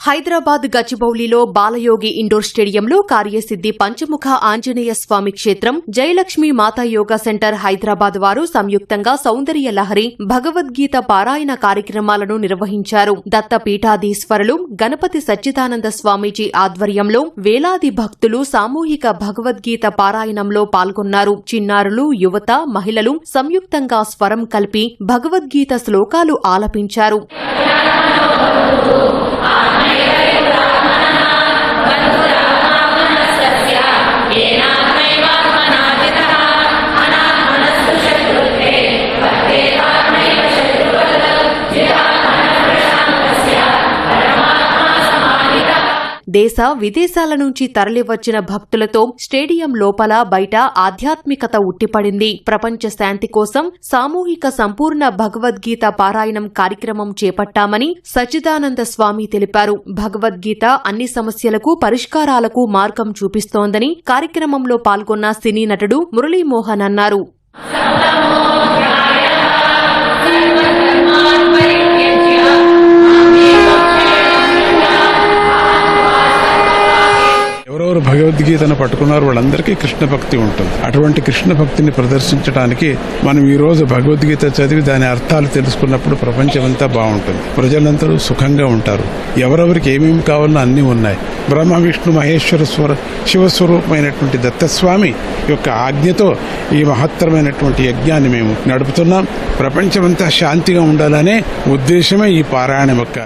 Hyderabad గచ్చిబౌలిలో Balayogi indoor స్టేడియంలో కార్యసిద్ది పంచముఖ ఆంజనేయ స్వామి క్షేత్రం, జయలక్ష్మి మాతా yoga centre Hyderabad వారు సంయుక్తంగా సౌందర్య లహరి భగవద్గీత పారాయణ కార్యక్రమాలను నిర్వహించారు. దత్తపీఠాధీశ్వరులు గణపతి సచ్చిదానంద స్వామీజీ ఆధ్వర్యంలో వేలాది భక్తులు సామూహిక భగవద్గీత పారాయణంలో పాల్గొన్నారు. చిన్నారులు, యువత, మహిళలు సంయుక్తంగా స్వరం కలిపి భగవద్గీత శ్లోకాలు ఆలపించారు. దేశ విదేశాల నుంచి తరలివచ్చిన భక్తులతో స్టేడియం లోపల బయట ఆధ్యాత్మికత ఉట్టిపడింది. ప్రపంచ శాంతి కోసం సామూహిక సంపూర్ణ భగవద్గీత పారాయణం కార్యక్రమం చేపట్టామని సచ్చిదానంద స్వామి తెలిపారు. భగవద్గీత అన్ని సమస్యలకు పరిష్కారాలకు మార్గం చూపిస్తోందని కార్యక్రమంలో పాల్గొన్న సినీ నటుడు మురళీమోహన్ అన్నారు. ఎవరెవరు భగవద్గీతను పట్టుకున్నారు వాళ్ళందరికీ కృష్ణ భక్తి ఉంటుంది. అటువంటి కృష్ణ భక్తిని ప్రదర్శించడానికి మనం ఈ రోజు భగవద్గీత చదివి దాని అర్థాలు తెలుసుకున్నప్పుడు ప్రపంచమంతా బాగుంటుంది, ప్రజలందరూ సుఖంగా ఉంటారు. ఎవరెవరికి ఏమేమి కావాలో అన్నీ ఉన్నాయి. బ్రహ్మ, విష్ణు, మహేశ్వర శివస్వరూపమైనటువంటి దత్తస్వామి యొక్క ఆజ్ఞతో ఈ మహత్తరమైనటువంటి యజ్ఞాన్ని మేము నడుపుతున్నాం. ప్రపంచమంతా శాంతిగా ఉండాలనే ఉద్దేశమే ఈ పారాయణ మొక్క.